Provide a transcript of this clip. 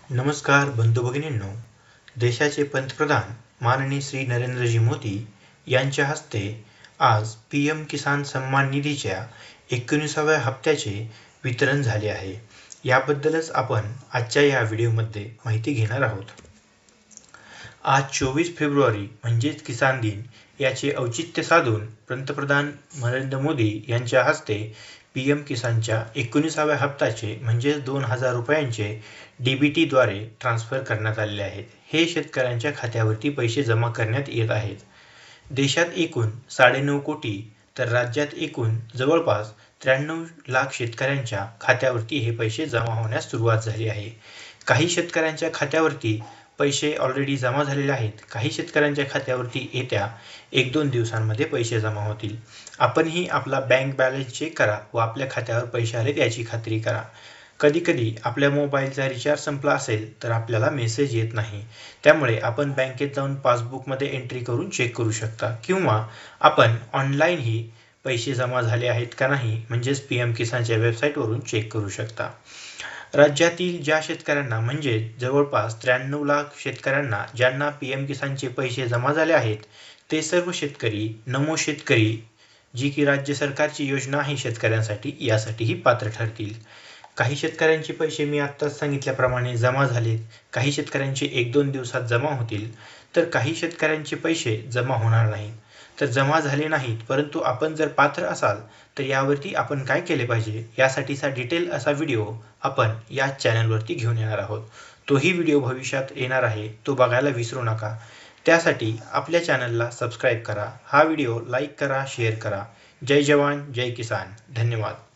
नमस्कार बंधू भगिनींनो, देशाचे पंतप्रधान माननीय श्री नरेंद्रजी मोदी यांच्या हस्ते आज पी.एम. किसान सन्मान निधीच्या 19व्या हप्त्याचे वितरण झाले आहे. याबद्दलच आपण आजच्या या व्हिडिओमध्ये माहिती घेणार आहोत. आज 24 फेब्रुवारी म्हणजेच किसान दिन याचे औचित्य साधून पंतप्रधान नरेंद्र मोदी यांच्या हस्ते पी.एम. किसानच्या 19व्या हप्त्याचे म्हणजेच 2,000 रुपयांचे DBTद्वारे ट्रान्स्फर करण्यात आलेले आहेत. हे शेतकऱ्यांच्या खात्यावरती पैसे जमा करण्यात येत आहेत. देशात एकूण 9.5 कोटी तर राज्यात एकूण जवळपास 93 लाख शेतकऱ्यांच्या खात्यावरती हे पैसे जमा होण्यास सुरुवात झाली आहे. काही शेतकऱ्यांच्या खात्यावरती पैसे ऑलरेडी जमा झालेले आहेत. काही शेतकऱ्यांच्या खात्यावरती येत्या 1-2 दिवसांमध्ये पैसे जमा होतील. आपणही आपला बँक बॅलन्स चेक करा व आपल्या खात्यावर पैसे आलेत याची खात्री करा. कधी कधी आपल्या मोबाईलचा रिचार्ज संपला असेल तर आपल्याला मेसेज येत नाही. त्यामुळे आपण बँकेत जाऊन पासबुकमध्ये एंट्री करून चेक करू शकता किंवा आपण ऑनलाईनही पैसे जमा झाले आहेत का नाही म्हणजेच पी.एम. किसानच्या वेबसाईटवरून चेक करू शकता. राज्यातील ज्या शेतकऱ्यांना म्हणजे जवळपास 93 लाख शेतकऱ्यांना ज्यांना पी.एम. किसानचे पैसे जमा झाले आहेत ते सर्व शेतकरी नमो शेतकरी जी की राज्य सरकारची योजना आहे शेतकऱ्यांसाठी यासाठीही पात्र ठरतील. काही शेतकऱ्यांचे पैसे मी आत्ताच सांगितल्याप्रमाणे जमा झालेत. काही शेतकऱ्यांचे 1-2 दिवसात जमा होतील तर काही शेतकऱ्यांचे पैसे जमा होणार नाहीत. तर जमा झाले नाहीत परंतु आपण जर पात्र असाल तर यावरती आपण काय केले पाहिजे यासाठीचा डिटेल असा व्हिडिओ आपण या चॅनलवरती घेऊन येणार आहोत. तोही व्हिडिओ भविष्यात येणार आहे, तो बघायला विसरू नका. त्यासाठी आपल्या चॅनलला सबस्क्राईब करा, हा व्हिडिओ लाईक करा, शेअर करा. जय जवान जय किसान. धन्यवाद.